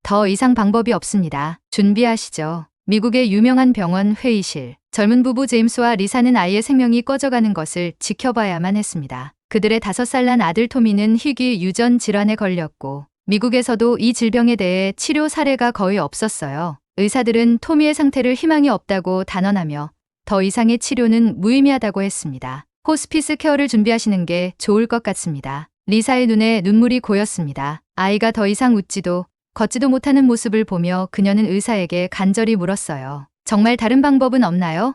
더 이상 방법이 없습니다. 준비하시죠. 미국의 유명한 병원 회의실. 젊은 부부 제임스와 리사는 아이의 생명이 꺼져가는 것을 지켜봐야만 했습니다. 그들의 5살 난 아들 토미는 희귀 유전 질환에 걸렸고 미국에서도 이 질병에 대해 치료 사례가 거의 없었어요. 의사들은 토미의 상태를 희망이 없다고 단언하며 더 이상의 치료는 무의미하다고 했습니다. 호스피스 케어를 준비하시는 게 좋을 것 같습니다. 리사의 눈에 눈물이 고였습니다. 아이가 더 이상 웃지도 걷지도 못하는 모습을 보며 그녀는 의사에게 간절히 물었어요. 정말 다른 방법은 없나요?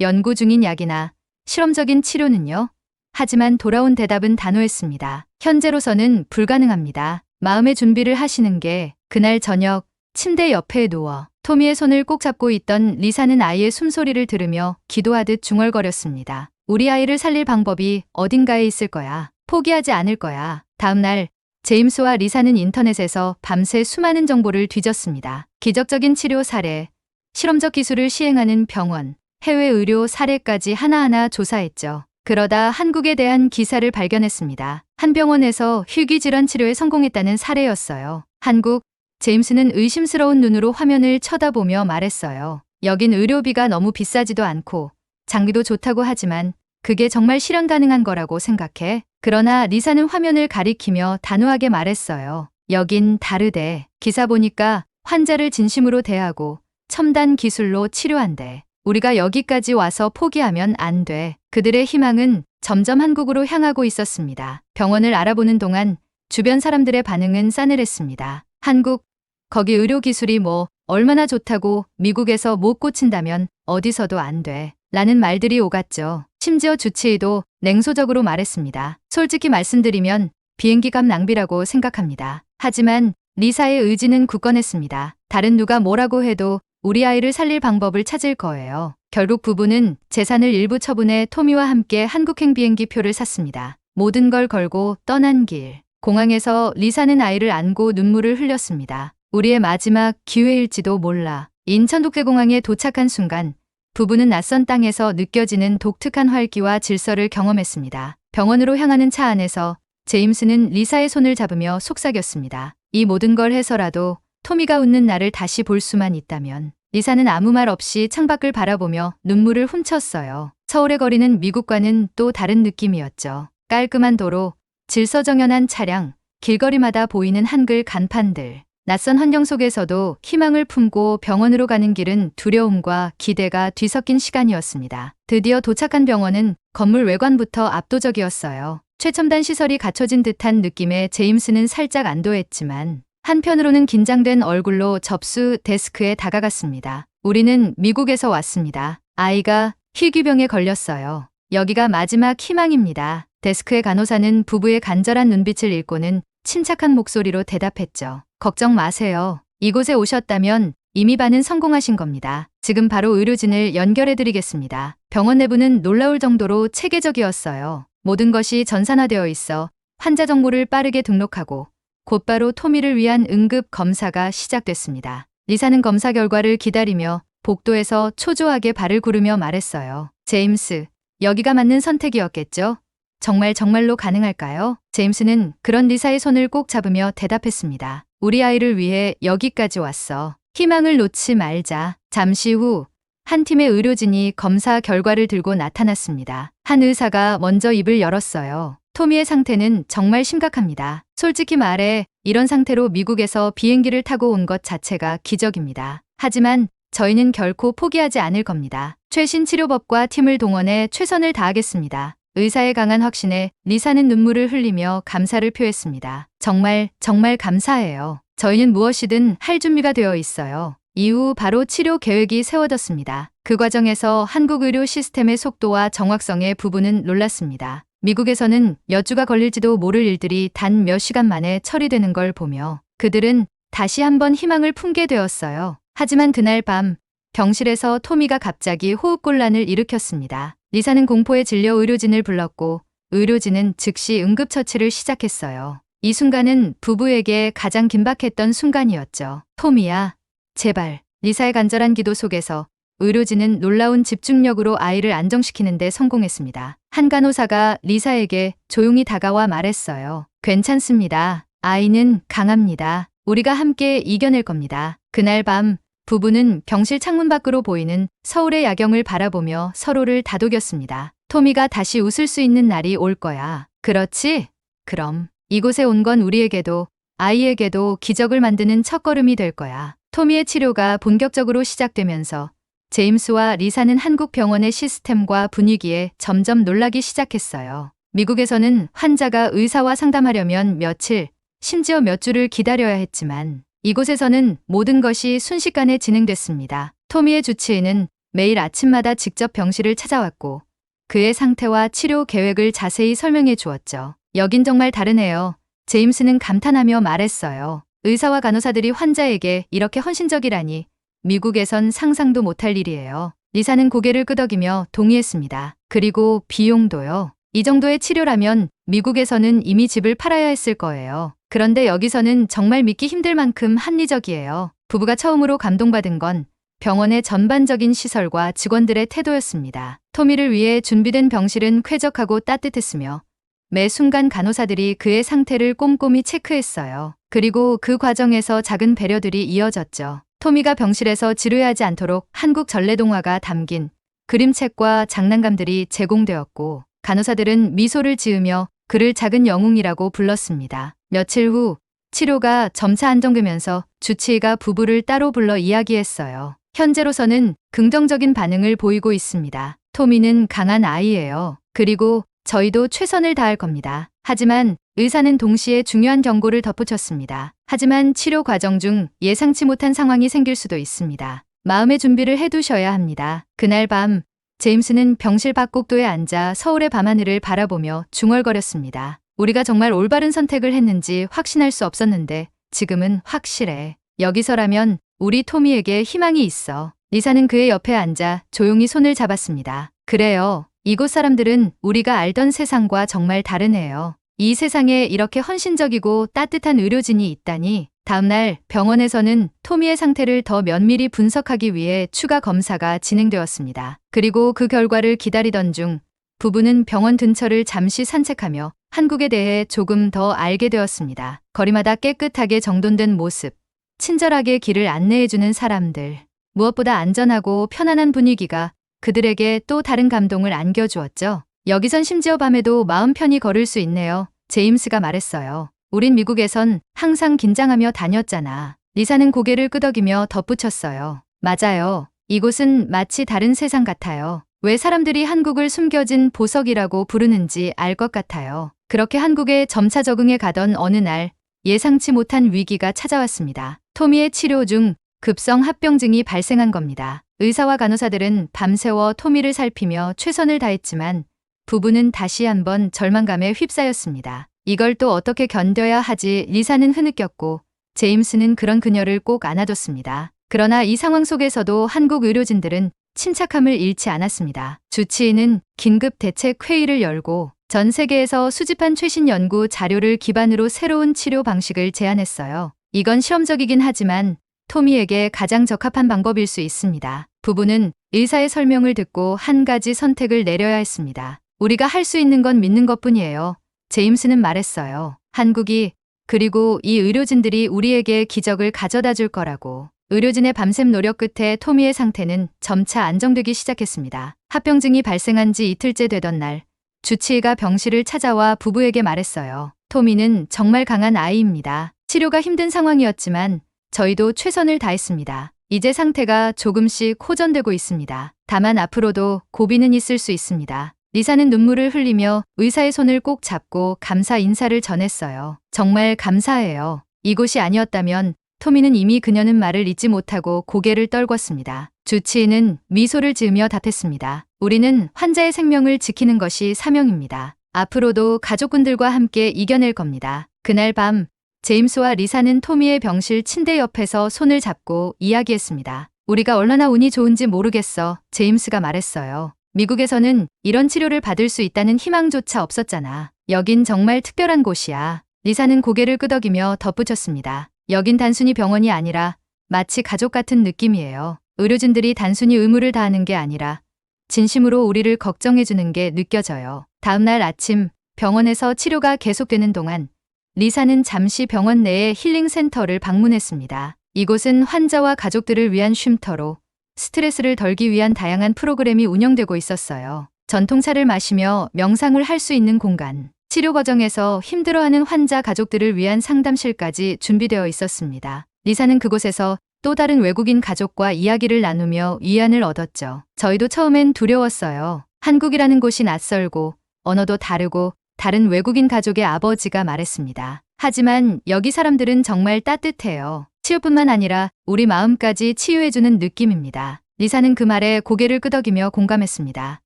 연구 중인 약이나 실험적인 치료는요? 하지만 돌아온 대답은 단호했습니다. 현재로서는 불가능합니다. 마음의 준비를 하시는 게 그날 저녁 침대 옆에 누워 토미의 손을 꼭 잡고 있던 리사는 아이의 숨소리를 들으며 기도하듯 중얼거렸습니다. 우리 아이를 살릴 방법이 어딘가에 있을 거야. 포기하지 않을 거야. 다음 날 제임스와 리사는 인터넷에서 밤새 수많은 정보를 뒤졌습니다. 기적적인 치료 사례, 실험적 기술을 시행하는 병원, 해외 의료 사례까지 하나하나 조사했죠. 그러다 한국에 대한 기사를 발견했습니다. 한 병원에서 희귀질환 치료에 성공했다는 사례였어요. 한국, 제임스는 의심스러운 눈으로 화면을 쳐다보며 말했어요. 여긴 의료비가 너무 비싸지도 않고 장비도 좋다고 하지만 그게 정말 실현 가능한 거라고 생각해? 그러나 리사는 화면을 가리키며 단호하게 말했어요. 여긴 다르대. 기사 보니까 환자를 진심으로 대하고 첨단 기술로 치료한대. 우리가 여기까지 와서 포기하면 안 돼. 그들의 희망은 점점 한국으로 향하고 있었습니다. 병원을 알아보는 동안 주변 사람들의 반응은 싸늘했습니다. 한국, 거기 의료기술이 뭐 얼마나 좋다고 미국에서 못 고친다면 어디서도 안 돼. 라는 말들이 오갔죠. 심지어 주치의도 냉소적으로 말했습니다. 솔직히 말씀드리면 비행기값 낭비라고 생각합니다. 하지만 리사의 의지는 굳건했습니다. 다른 누가 뭐라고 해도 우리 아이를 살릴 방법을 찾을 거예요. 결국 부부는 재산을 일부 처분해 토미와 함께 한국행 비행기 표를 샀습니다. 모든 걸 걸고 떠난 길. 공항에서 리사는 아이를 안고 눈물을 흘렸습니다. 우리의 마지막 기회일지도 몰라. 인천국제공항에 도착한 순간 부부는 낯선 땅에서 느껴지는 독특한 활기와 질서를 경험했습니다. 병원으로 향하는 차 안에서 제임스는 리사의 손을 잡으며 속삭였습니다. 이 모든 걸 해서라도 토미가 웃는 나를 다시 볼 수만 있다면. 리사는 아무 말 없이 창밖을 바라보며 눈물을 훔쳤어요. 서울의 거리는 미국과는 또 다른 느낌이었죠. 깔끔한 도로, 질서정연한 차량, 길거리마다 보이는 한글 간판들. 낯선 환경 속에서도 희망을 품고 병원으로 가는 길은 두려움과 기대가 뒤섞인 시간이었습니다. 드디어 도착한 병원은 건물 외관부터 압도적이었어요. 최첨단 시설이 갖춰진 듯한 느낌에 제임스는 살짝 안도했지만 한편으로는 긴장된 얼굴로 접수 데스크에 다가갔습니다. 우리는 미국에서 왔습니다. 아이가 희귀병에 걸렸어요. 여기가 마지막 희망입니다. 데스크의 간호사는 부부의 간절한 눈빛을 읽고는 침착한 목소리로 대답했죠. 걱정 마세요. 이곳에 오셨다면 이미 반은 성공하신 겁니다. 지금 바로 의료진을 연결해드리겠습니다. 병원 내부는 놀라울 정도로 체계적이었어요. 모든 것이 전산화되어 있어 환자 정보를 빠르게 등록하고 곧바로 토미를 위한 응급 검사가 시작됐습니다. 리사는 검사 결과를 기다리며 복도에서 초조하게 발을 구르며 말했어요. 제임스, 여기가 맞는 선택이었겠죠? 정말로 가능할까요? 제임스는 그런 리사의 손을 꼭 잡으며 대답했습니다. 우리 아이를 위해 여기까지 왔어. 희망을 놓지 말자. 잠시 후 한 팀의 의료진이 검사 결과를 들고 나타났습니다. 한 의사가 먼저 입을 열었어요. 토미의 상태는 정말 심각합니다. 솔직히 말해 이런 상태로 미국에서 비행기를 타고 온 것 자체가 기적입니다. 하지만 저희는 결코 포기하지 않을 겁니다. 최신 치료법과 팀을 동원해 최선을 다하겠습니다. 의사의 강한 확신에 리사는 눈물을 흘리며 감사를 표했습니다. 정말 감사해요. 저희는 무엇이든 할 준비가 되어 있어요. 이후 바로 치료 계획이 세워졌습니다. 그 과정에서 한국 의료 시스템의 속도와 정확성에 부부는 놀랐습니다. 미국에서는 몇 주가 걸릴지도 모를 일들이 단 몇 시간 만에 처리되는 걸 보며 그들은 다시 한번 희망을 품게 되었어요. 하지만 그날 밤 병실에서 토미가 갑자기 호흡곤란을 일으켰습니다. 리사는 공포에 질려 의료진을 불렀고 의료진은 즉시 응급처치를 시작했어요. 이 순간은 부부에게 가장 긴박했던 순간이었죠. 토미야, 제발. 리사의 간절한 기도 속에서 의료진은 놀라운 집중력으로 아이를 안정시키는 데 성공했습니다. 한 간호사가 리사에게 조용히 다가와 말했어요. 괜찮습니다. 아이는 강합니다. 우리가 함께 이겨낼 겁니다. 그날 밤 부부는 병실 창문 밖으로 보이는 서울의 야경을 바라보며 서로를 다독였습니다. 토미가 다시 웃을 수 있는 날이 올 거야. 그렇지? 그럼 이곳에 온 건 우리에게도 아이에게도 기적을 만드는 첫걸음이 될 거야. 토미의 치료가 본격적으로 시작되면서 제임스와 리사는 한국 병원의 시스템과 분위기에 점점 놀라기 시작했어요. 미국에서는 환자가 의사와 상담하려면 며칠, 심지어 몇 주를 기다려야 했지만 이곳에서는 모든 것이 순식간에 진행됐습니다. 토미의 주치의는 매일 아침마다 직접 병실을 찾아왔고 그의 상태와 치료 계획을 자세히 설명해 주었죠. 여긴 정말 다르네요. 제임스는 감탄하며 말했어요. 의사와 간호사들이 환자에게 이렇게 헌신적이라니 미국에선 상상도 못할 일이에요. 리사는 고개를 끄덕이며 동의했습니다. 그리고 비용도요. 이 정도의 치료라면 미국에서는 이미 집을 팔아야 했을 거예요. 그런데 여기서는 정말 믿기 힘들 만큼 합리적이에요. 부부가 처음으로 감동받은 건 병원의 전반적인 시설과 직원들의 태도였습니다. 토미를 위해 준비된 병실은 쾌적하고 따뜻했으며 매 순간 간호사들이 그의 상태를 꼼꼼히 체크했어요. 그리고 그 과정에서 작은 배려들이 이어졌죠. 토미가 병실에서 지루해하지 않도록 한국 전래동화가 담긴 그림책과 장난감들이 제공되었고 간호사들은 미소를 지으며 그를 작은 영웅이라고 불렀습니다. 며칠 후 치료가 점차 안정되면서 주치의가 부부를 따로 불러 이야기했어요. 현재로서는 긍정적인 반응을 보이고 있습니다. 토미는 강한 아이예요. 그리고 저희도 최선을 다할 겁니다. 하지만 의사는 동시에 중요한 경고를 덧붙였습니다. 하지만 치료 과정 중 예상치 못한 상황이 생길 수도 있습니다. 마음의 준비를 해두셔야 합니다. 그날 밤 제임스는 병실 밖곡도에 앉아 서울의 밤하늘을 바라보며 중얼거렸습니다. 우리가 정말 올바른 선택을 했는지 확신할 수 없었는데 지금은 확실해. 여기서라면 우리 토미에게 희망이 있어. 리사는 그의 옆에 앉아 조용히 손을 잡았습니다. 그래요. 이곳 사람들은 우리가 알던 세상과 정말 다르네요. 이 세상에 이렇게 헌신적이고 따뜻한 의료진이 있다니. 다음날 병원에서는 토미의 상태를 더 면밀히 분석하기 위해 추가 검사가 진행되었습니다. 그리고 그 결과를 기다리던 중 부부는 병원 근처를 잠시 산책하며 한국에 대해 조금 더 알게 되었습니다. 거리마다 깨끗하게 정돈된 모습, 친절하게 길을 안내해주는 사람들, 무엇보다 안전하고 편안한 분위기가 그들에게 또 다른 감동을 안겨주었죠. 여기선 심지어 밤에도 마음 편히 걸을 수 있네요. 제임스가 말했어요. 우린 미국에선 항상 긴장하며 다녔잖아. 리사는 고개를 끄덕이며 덧붙였어요. 맞아요. 이곳은 마치 다른 세상 같아요. 왜 사람들이 한국을 숨겨진 보석이라고 부르는지 알 것 같아요. 그렇게 한국에 점차 적응해 가던 어느 날 예상치 못한 위기가 찾아왔습니다. 토미의 치료 중 급성 합병증이 발생한 겁니다. 의사와 간호사들은 밤새워 토미를 살피며 최선을 다했지만 부부는 다시 한번 절망감에 휩싸였습니다. 이걸 또 어떻게 견뎌야 하지? 리사는 흐느꼈고 제임스는 그런 그녀를 꼭 안아줬습니다. 그러나 이 상황 속에서도 한국 의료진들은 침착함을 잃지 않았습니다. 주치의는 긴급 대책 회의를 열고 전 세계에서 수집한 최신 연구 자료를 기반으로 새로운 치료 방식을 제안했어요. 이건 실험적이긴 하지만 토미에게 가장 적합한 방법일 수 있습니다. 부부는 의사의 설명을 듣고 한 가지 선택을 내려야 했습니다. 우리가 할 수 있는 건 믿는 것뿐이에요. 제임스는 말했어요. 한국이 그리고 이 의료진들이 우리에게 기적을 가져다 줄 거라고. 의료진의 밤샘 노력 끝에 토미의 상태는 점차 안정되기 시작했습니다. 합병증이 발생한 지 이틀째 되던 날 주치의가 병실을 찾아와 부부에게 말했어요. 토미는 정말 강한 아이입니다. 치료가 힘든 상황이었지만 저희도 최선을 다했습니다. 이제 상태가 조금씩 호전되고 있습니다. 다만 앞으로도 고비는 있을 수 있습니다. 리사는 눈물을 흘리며 의사의 손을 꼭 잡고 감사 인사를 전했어요. 정말 감사해요. 이곳이 아니었다면 토미는 이미 그녀는 말을 잇지 못하고 고개를 떨궜습니다. 주치의는 미소를 지으며 답했습니다. 우리는 환자의 생명을 지키는 것이 사명입니다. 앞으로도 가족분들과 함께 이겨낼 겁니다. 그날 밤 제임스와 리사는 토미의 병실 침대 옆에서 손을 잡고 이야기했습니다. 우리가 얼마나 운이 좋은지 모르겠어. 제임스가 말했어요. 미국에서는 이런 치료를 받을 수 있다는 희망조차 없었잖아. 여긴 정말 특별한 곳이야. 리사는 고개를 끄덕이며 덧붙였습니다. 여긴 단순히 병원이 아니라 마치 가족 같은 느낌이에요. 의료진들이 단순히 의무를 다하는 게 아니라 진심으로 우리를 걱정해주는 게 느껴져요. 다음 날 아침 병원에서 치료가 계속되는 동안 리사는 잠시 병원 내의 힐링센터를 방문했습니다. 이곳은 환자와 가족들을 위한 쉼터로 스트레스를 덜기 위한 다양한 프로그램이 운영되고 있었어요. 전통차를 마시며 명상을 할 수 있는 공간, 치료 과정에서 힘들어하는 환자 가족들을 위한 상담실까지 준비되어 있었습니다. 리사는 그곳에서 또 다른 외국인 가족과 이야기를 나누며 위안을 얻었죠. 저희도 처음엔 두려웠어요. 한국이라는 곳이 낯설고 언어도 다르고 다른 외국인 가족의 아버지가 말했습니다. 하지만 여기 사람들은 정말 따뜻해요. 치유뿐만 아니라 우리 마음까지 치유해주는 느낌입니다. 리사는 그 말에 고개를 끄덕이며 공감했습니다.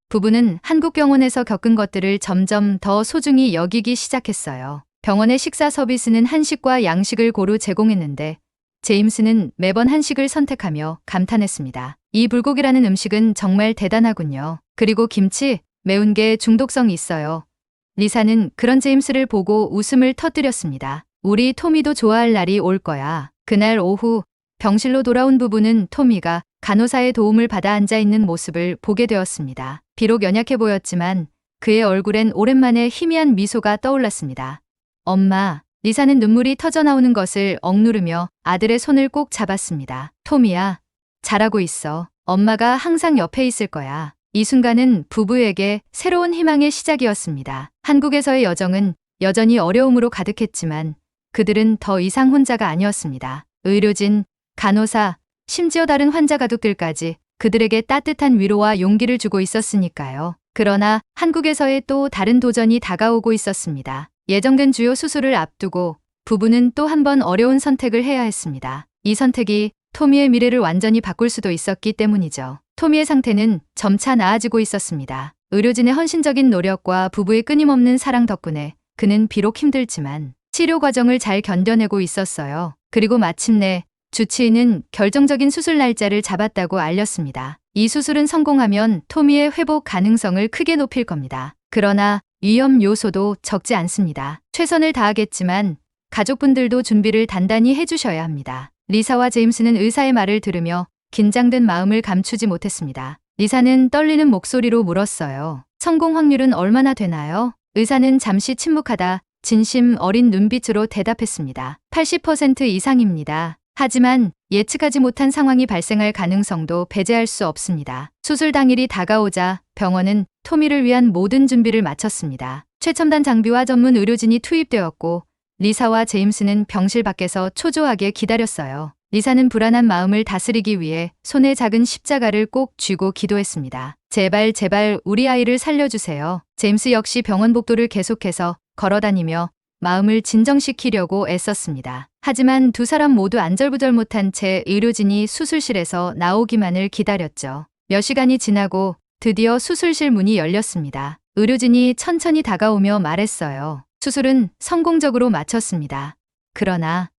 부부는 한국 병원에서 겪은 것들을 점점 더 소중히 여기기 시작했어요. 병원의 식사 서비스는 한식과 양식을 고루 제공했는데 제임스는 매번 한식을 선택하며 감탄했습니다. 이 불고기라는 음식은 정말 대단하군요. 그리고 김치, 매운 게 중독성이 있어요. 리사는 그런 제임스를 보고 웃음을 터뜨렸습니다. 우리 토미도 좋아할 날이 올 거야. 그날 오후 병실로 돌아온 부부는 토미가 간호사의 도움을 받아 앉아있는 모습을 보게 되었습니다. 비록 연약해 보였지만 그의 얼굴엔 오랜만에 희미한 미소가 떠올랐습니다. 엄마, 리사는 눈물이 터져나오는 것을 억누르며 아들의 손을 꼭 잡았습니다. 토미야, 잘하고 있어. 엄마가 항상 옆에 있을 거야. 이 순간은 부부에게 새로운 희망의 시작이었습니다. 한국에서의 여정은 여전히 어려움으로 가득했지만 그들은 더 이상 혼자가 아니었습니다. 의료진, 간호사, 심지어 다른 환자 가족들까지 그들에게 따뜻한 위로와 용기를 주고 있었으니까요. 그러나 한국에서의 또 다른 도전이 다가오고 있었습니다. 예정된 주요 수술을 앞두고 부부는 또 한 번 어려운 선택을 해야 했습니다. 이 선택이 토미의 미래를 완전히 바꿀 수도 있었기 때문이죠. 토미의 상태는 점차 나아지고 있었습니다. 의료진의 헌신적인 노력과 부부의 끊임없는 사랑 덕분에 그는 비록 힘들지만 치료 과정을 잘 견뎌내고 있었어요. 그리고 마침내 주치의는 결정적인 수술 날짜를 잡았다고 알렸습니다. 이 수술은 성공하면 토미의 회복 가능성을 크게 높일 겁니다. 그러나 위험 요소도 적지 않습니다. 최선을 다하겠지만 가족분들도 준비를 단단히 해주셔야 합니다. 리사와 제임스는 의사의 말을 들으며 긴장된 마음을 감추지 못했습니다. 리사는 떨리는 목소리로 물었어요. 성공 확률은 얼마나 되나요? 의사는 잠시 침묵하다 진심 어린 눈빛으로 대답했습니다. 80% 이상입니다. 하지만 예측하지 못한 상황이 발생할 가능성도 배제할 수 없습니다. 수술 당일이 다가오자 병원은 토미를 위한 모든 준비를 마쳤습니다. 최첨단 장비와 전문 의료진이 투입되었고 리사와 제임스는 병실 밖에서 초조하게 기다렸어요. 리사는 불안한 마음을 다스리기 위해 손에 작은 십자가를 꼭 쥐고 기도했습니다. 제발 제발 우리 아이를 살려주세요. 제임스 역시 병원 복도를 계속해서 걸어다니며 마음을 진정시키려고 애썼습니다. 하지만 두 사람 모두 안절부절 못한 채 의료진이 수술실에서 나오기만을 기다렸죠. 몇 시간이 지나고 드디어 수술실 문이 열렸습니다. 의료진이 천천히 다가오며 말했어요. 수술은 성공적으로 마쳤습니다.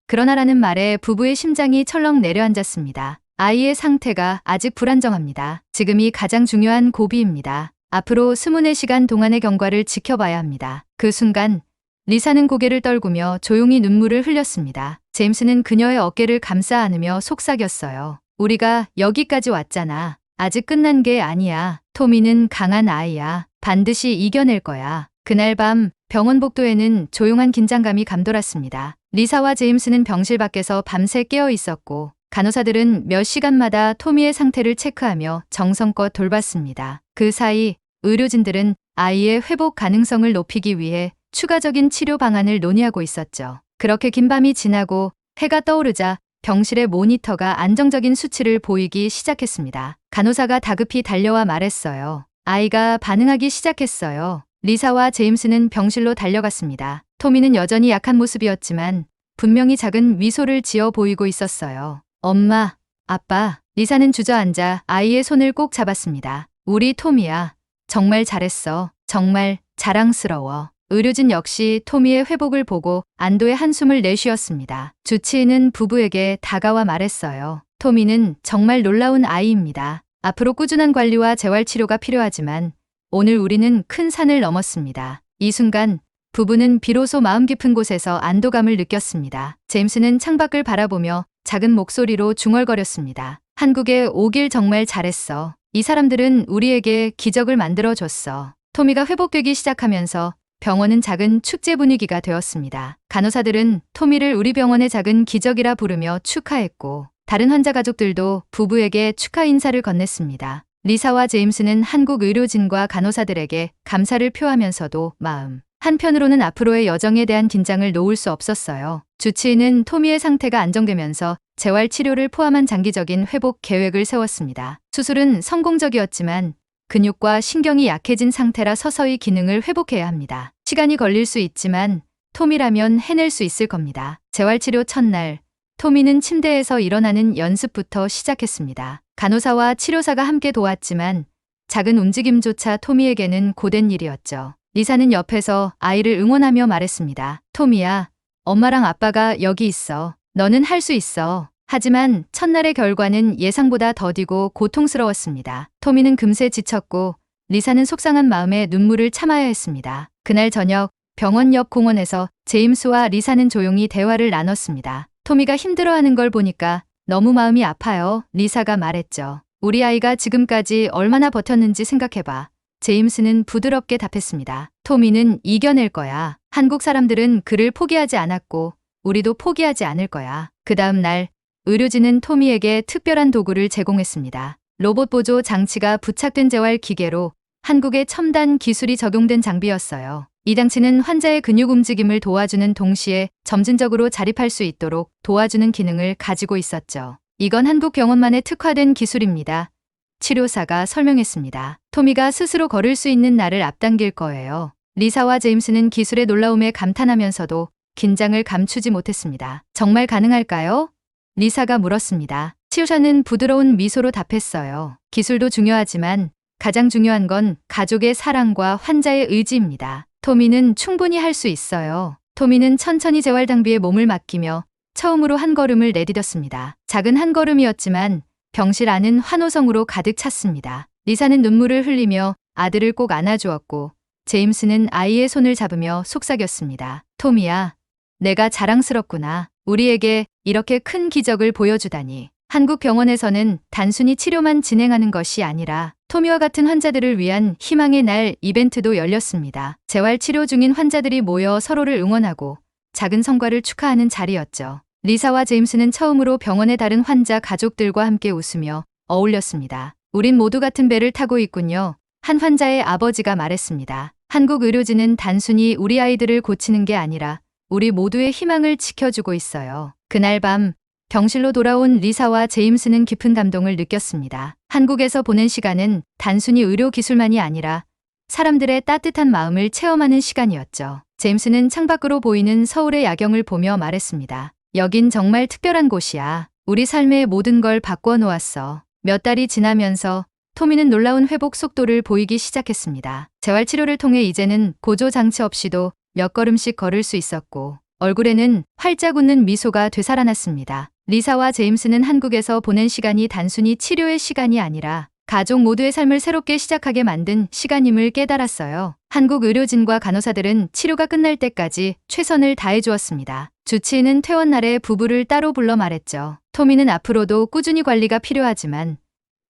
그러나라는 말에 부부의 심장이 철렁 내려앉았습니다. 아이의 상태가 아직 불안정합니다. 지금이 가장 중요한 고비입니다. 앞으로 24시간 동안의 경과를 지켜봐야 합니다. 그 순간 리사는 고개를 떨구며 조용히 눈물을 흘렸습니다. 제임스는 그녀의 어깨를 감싸 안으며 속삭였어요. 우리가 여기까지 왔잖아. 아직 끝난 게 아니야. 토미는 강한 아이야. 반드시 이겨낼 거야. 그날 밤 병원 복도에는 조용한 긴장감이 감돌았습니다. 리사와 제임스는 병실 밖에서 밤새 깨어 있었고 간호사들은 몇 시간마다 토미의 상태를 체크하며 정성껏 돌봤습니다. 그 사이 의료진들은 아이의 회복 가능성을 높이기 위해 추가적인 치료 방안을 논의하고 있었죠. 그렇게 긴 밤이 지나고 해가 떠오르자 병실의 모니터가 안정적인 수치를 보이기 시작했습니다. 간호사가 다급히 달려와 말했어요. 아이가 반응하기 시작했어요. 리사와 제임스는 병실로 달려갔습니다. 토미는 여전히 약한 모습이었지만 분명히 작은 미소를 지어 보이고 있었어요. 엄마, 아빠, 리사는 주저앉아 아이의 손을 꼭 잡았습니다. 우리 토미야, 정말 잘했어. 정말 자랑스러워. 의료진 역시 토미의 회복을 보고 안도의 한숨을 내쉬었습니다. 주치의는 부부에게 다가와 말했어요. 토미는 정말 놀라운 아이입니다. 앞으로 꾸준한 관리와 재활치료가 필요하지만 오늘 우리는 큰 산을 넘었습니다. 이 순간 부부는 비로소 마음 깊은 곳에서 안도감을 느꼈습니다. 제임스는 창밖을 바라보며 작은 목소리로 중얼거렸습니다. 한국에 오길 정말 잘했어. 이 사람들은 우리에게 기적을 만들어줬어. 토미가 회복되기 시작하면서 병원은 작은 축제 분위기가 되었습니다. 간호사들은 토미를 우리 병원의 작은 기적이라 부르며 축하했고 다른 환자 가족들도 부부에게 축하 인사를 건넸습니다. 리사와 제임스는 한국 의료진과 간호사들에게 감사를 표하면서도 마음 한편으로는 앞으로의 여정에 대한 긴장을 놓을 수 없었어요. 주치의는 토미의 상태가 안정되면서 재활 치료를 포함한 장기적인 회복 계획을 세웠습니다. 수술은 성공적이었지만 근육과 신경이 약해진 상태라 서서히 기능을 회복해야 합니다. 시간이 걸릴 수 있지만 토미라면 해낼 수 있을 겁니다. 재활치료 첫날, 토미는 침대에서 일어나는 연습부터 시작했습니다. 간호사와 치료사가 함께 도왔지만 작은 움직임조차 토미에게는 고된 일이었죠. 리사는 옆에서 아이를 응원하며 말했습니다. 토미야, 엄마랑 아빠가 여기 있어. 너는 할 수 있어. 하지만 첫날의 결과는 예상보다 더디고 고통스러웠습니다. 토미는 금세 지쳤고 리사는 속상한 마음에 눈물을 참아야 했습니다. 그날 저녁 병원 옆 공원에서 제임스와 리사는 조용히 대화를 나눴습니다. 토미가 힘들어하는 걸 보니까 너무 마음이 아파요. 리사가 말했죠. 우리 아이가 지금까지 얼마나 버텼는지 생각해봐. 제임스는 부드럽게 답했습니다. 토미는 이겨낼 거야. 한국 사람들은 그를 포기하지 않았고 우리도 포기하지 않을 거야. 그 다음 날 의료진은 토미에게 특별한 도구를 제공했습니다. 로봇 보조 장치가 부착된 재활 기계로 한국의 첨단 기술이 적용된 장비였어요. 이 장치는 환자의 근육 움직임을 도와주는 동시에 점진적으로 자립할 수 있도록 도와주는 기능을 가지고 있었죠. 이건 한국 병원만의 특화된 기술입니다. 치료사가 설명했습니다. 토미가 스스로 걸을 수 있는 날을 앞당길 거예요. 리사와 제임스는 기술의 놀라움에 감탄하면서도 긴장을 감추지 못했습니다. 정말 가능할까요? 리사가 물었습니다. 치료사는 부드러운 미소로 답했어요. 기술도 중요하지만 가장 중요한 건 가족의 사랑과 환자의 의지입니다. 토미는 충분히 할 수 있어요. 토미는 천천히 재활 장비에 몸을 맡기며 처음으로 한 걸음을 내디뎠습니다. 작은 한 걸음이었지만 병실 안은 환호성으로 가득 찼습니다. 리사는 눈물을 흘리며 아들을 꼭 안아주었고 제임스는 아이의 손을 잡으며 속삭였습니다. 토미야, 내가 자랑스럽구나. 우리에게 이렇게 큰 기적을 보여주다니. 한국 병원에서는 단순히 치료만 진행하는 것이 아니라 토미와 같은 환자들을 위한 희망의 날 이벤트도 열렸습니다. 재활치료 중인 환자들이 모여 서로를 응원하고 작은 성과를 축하하는 자리였죠. 리사와 제임스는 처음으로 병원의 다른 환자 가족들과 함께 웃으며 어울렸습니다. 우린 모두 같은 배를 타고 있군요. 한 환자의 아버지가 말했습니다. 한국 의료진은 단순히 우리 아이들을 고치는 게 아니라 우리 모두의 희망을 지켜주고 있어요. 그날 밤 병실로 돌아온 리사와 제임스는 깊은 감동을 느꼈습니다. 한국에서 보낸 시간은 단순히 의료 기술만이 아니라 사람들의 따뜻한 마음을 체험하는 시간이었죠. 제임스는 창밖으로 보이는 서울의 야경을 보며 말했습니다. 여긴 정말 특별한 곳이야. 우리 삶의 모든 걸 바꿔 놓았어. 몇 달이 지나면서 토미는 놀라운 회복 속도를 보이기 시작했습니다. 재활치료를 통해 이제는 보조 장치 없이도 몇 걸음씩 걸을 수 있었고 얼굴에는 활짝 웃는 미소가 되살아났습니다. 리사와 제임스는 한국에서 보낸 시간이 단순히 치료의 시간이 아니라 가족 모두의 삶을 새롭게 시작하게 만든 시간임을 깨달았어요. 한국 의료진과 간호사들은 치료가 끝날 때까지 최선을 다해주었습니다. 주치의는 퇴원 날에 부부를 따로 불러 말했죠. 토미는 앞으로도 꾸준히 관리가 필요하지만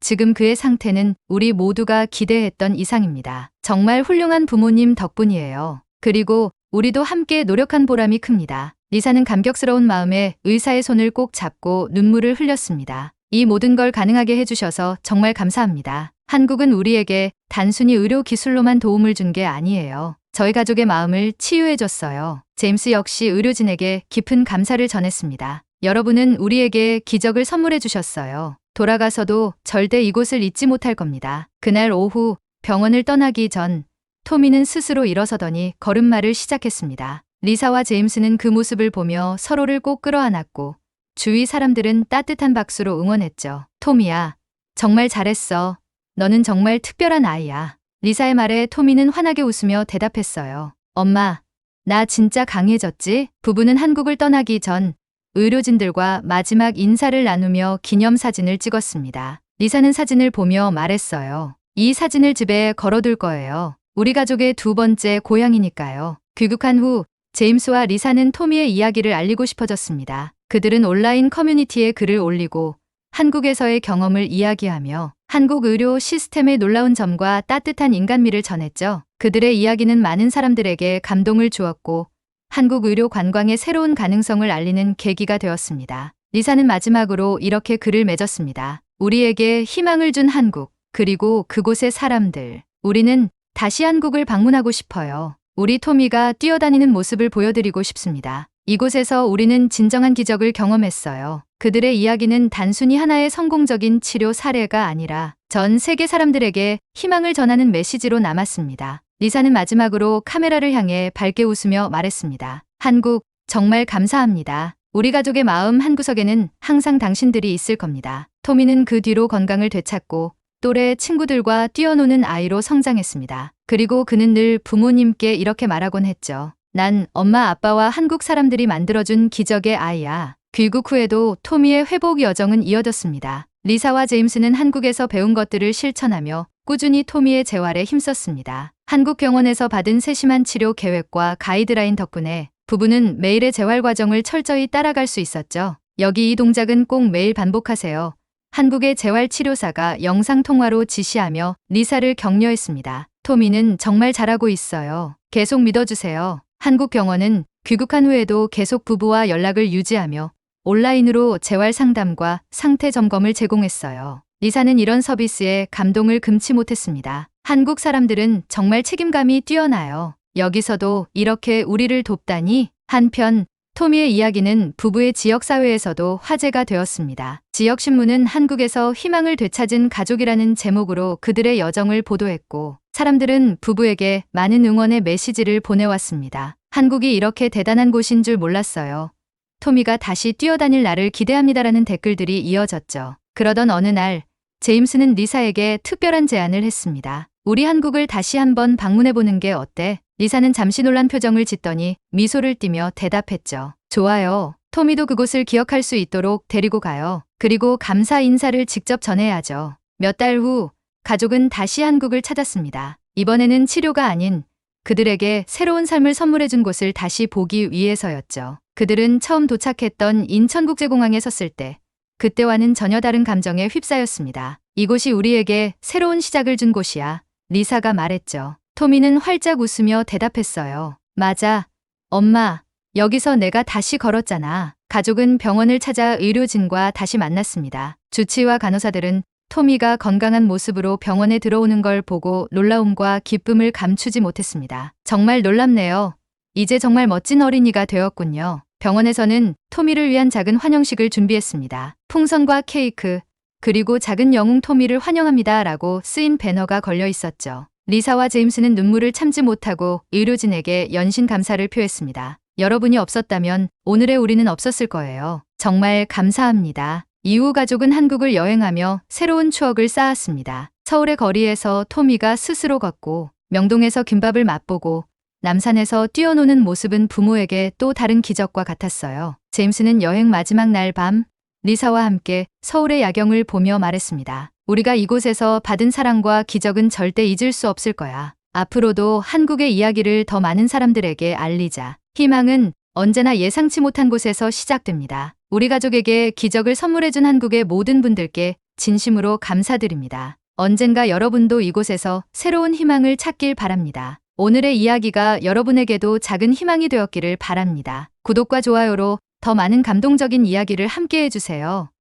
지금 그의 상태는 우리 모두가 기대했던 이상입니다. 정말 훌륭한 부모님 덕분이에요. 그리고 우리도 함께 노력한 보람이 큽니다. 리사는 감격스러운 마음에 의사의 손을 꼭 잡고 눈물을 흘렸습니다. 이 모든 걸 가능하게 해주셔서 정말 감사합니다. 한국은 우리에게 단순히 의료 기술로만 도움을 준 게 아니에요. 저희 가족의 마음을 치유해줬어요. 제임스 역시 의료진에게 깊은 감사를 전했습니다. 여러분은 우리에게 기적을 선물해 주셨어요. 돌아가서도 절대 이곳을 잊지 못할 겁니다. 그날 오후 병원을 떠나기 전 토미는 스스로 일어서더니 걸음마를 시작했습니다. 리사와 제임스는 그 모습을 보며 서로를 꼭 끌어안았고 주위 사람들은 따뜻한 박수로 응원했죠. 토미야, 정말 잘했어. 너는 정말 특별한 아이야. 리사의 말에 토미는 환하게 웃으며 대답했어요. 엄마, 나 진짜 강해졌지? 부부는 한국을 떠나기 전 의료진들과 마지막 인사를 나누며 기념사진을 찍었습니다. 리사는 사진을 보며 말했어요. 이 사진을 집에 걸어둘 거예요. 우리 가족의 두 번째 고향이니까요. 귀국한 후 제임스와 리사는 토미의 이야기를 알리고 싶어졌습니다. 그들은 온라인 커뮤니티에 글을 올리고 한국에서의 경험을 이야기하며 한국 의료 시스템의 놀라운 점과 따뜻한 인간미를 전했죠. 그들의 이야기는 많은 사람들에게 감동을 주었고 한국 의료 관광의 새로운 가능성을 알리는 계기가 되었습니다. 리사는 마지막으로 이렇게 글을 맺었습니다. 우리에게 희망을 준 한국, 그리고 그곳의 사람들. 우리는 다시 한국을 방문하고 싶어요. 우리 토미가 뛰어다니는 모습을 보여드리고 싶습니다. 이곳에서 우리는 진정한 기적을 경험했어요. 그들의 이야기는 단순히 하나의 성공적인 치료 사례가 아니라 전 세계 사람들에게 희망을 전하는 메시지로 남았습니다. 리사는 마지막으로 카메라를 향해 밝게 웃으며 말했습니다. 한국, 정말 감사합니다. 우리 가족의 마음 한구석에는 항상 당신들이 있을 겁니다. 토미는 그 뒤로 건강을 되찾고 또래 친구들과 뛰어노는 아이로 성장했습니다. 그리고 그는 늘 부모님께 이렇게 말하곤 했죠. 난 엄마 아빠와 한국 사람들이 만들어준 기적의 아이야. 귀국 후에도 토미의 회복 여정은 이어졌습니다. 리사와 제임스는 한국에서 배운 것들을 실천하며 꾸준히 토미의 재활에 힘썼습니다. 한국 병원에서 받은 세심한 치료 계획과 가이드라인 덕분에 부부는 매일의 재활 과정을 철저히 따라갈 수 있었죠. 여기 이 동작은 꼭 매일 반복하세요. 한국의 재활치료사가 영상통화로 지시하며 리사를 격려했습니다. 토미는 정말 잘하고 있어요. 계속 믿어주세요. 한국 병원은 귀국한 후에도 계속 부부와 연락을 유지하며 온라인으로 재활 상담과 상태 점검을 제공했어요. 리사는 이런 서비스에 감동을 금치 못했습니다. 한국 사람들은 정말 책임감이 뛰어나요. 여기서도 이렇게 우리를 돕다니. 한편 토미의 이야기는 부부의 지역사회에서도 화제가 되었습니다. 지역신문은 한국에서 희망을 되찾은 가족이라는 제목으로 그들의 여정을 보도했고 사람들은 부부에게 많은 응원의 메시지를 보내왔습니다. 한국이 이렇게 대단한 곳인 줄 몰랐어요. 토미가 다시 뛰어다닐 날을 기대합니다라는 댓글들이 이어졌죠. 그러던 어느 날 제임스는 리사에게 특별한 제안을 했습니다. 우리 한국을 다시 한번 방문해보는 게 어때? 리사는 잠시 놀란 표정을 짓더니 미소를 띠며 대답했죠. 좋아요. 토미도 그곳을 기억할 수 있도록 데리고 가요. 그리고 감사 인사를 직접 전해야죠. 몇 달 후 가족은 다시 한국을 찾았습니다. 이번에는 치료가 아닌 그들에게 새로운 삶을 선물해준 곳을 다시 보기 위해서였죠. 그들은 처음 도착했던 인천국제공항에 섰을 때 그때와는 전혀 다른 감정에 휩싸였습니다. 이곳이 우리에게 새로운 시작을 준 곳이야. 리사가 말했죠. 토미는 활짝 웃으며 대답했어요. 맞아. 엄마, 여기서 내가 다시 걸었잖아. 가족은 병원을 찾아 의료진과 다시 만났습니다. 주치의와 간호사들은 토미가 건강한 모습으로 병원에 들어오는 걸 보고 놀라움과 기쁨을 감추지 못했습니다. 정말 놀랍네요. 이제 정말 멋진 어린이가 되었군요. 병원에서는 토미를 위한 작은 환영식을 준비했습니다. 풍선과 케이크, 그리고 작은 영웅 토미를 환영합니다 라고 쓰인 배너가 걸려 있었죠. 리사와 제임스는 눈물을 참지 못하고 의료진에게 연신 감사를 표했습니다. 여러분이 없었다면 오늘의 우리는 없었을 거예요. 정말 감사합니다. 이후 가족은 한국을 여행하며 새로운 추억을 쌓았습니다. 서울의 거리에서 토미가 스스로 걷고 명동에서 김밥을 맛보고 남산에서 뛰어노는 모습은 부모에게 또 다른 기적과 같았어요. 제임스는 여행 마지막 날 밤 리사와 함께 서울의 야경을 보며 말했습니다. 우리가 이곳에서 받은 사랑과 기적은 절대 잊을 수 없을 거야. 앞으로도 한국의 이야기를 더 많은 사람들에게 알리자. 희망은 언제나 예상치 못한 곳에서 시작됩니다. 우리 가족에게 기적을 선물해준 한국의 모든 분들께 진심으로 감사드립니다. 언젠가 여러분도 이곳에서 새로운 희망을 찾길 바랍니다. 오늘의 이야기가 여러분에게도 작은 희망이 되었기를 바랍니다. 구독과 좋아요로 더 많은 감동적인 이야기를 함께 해주세요.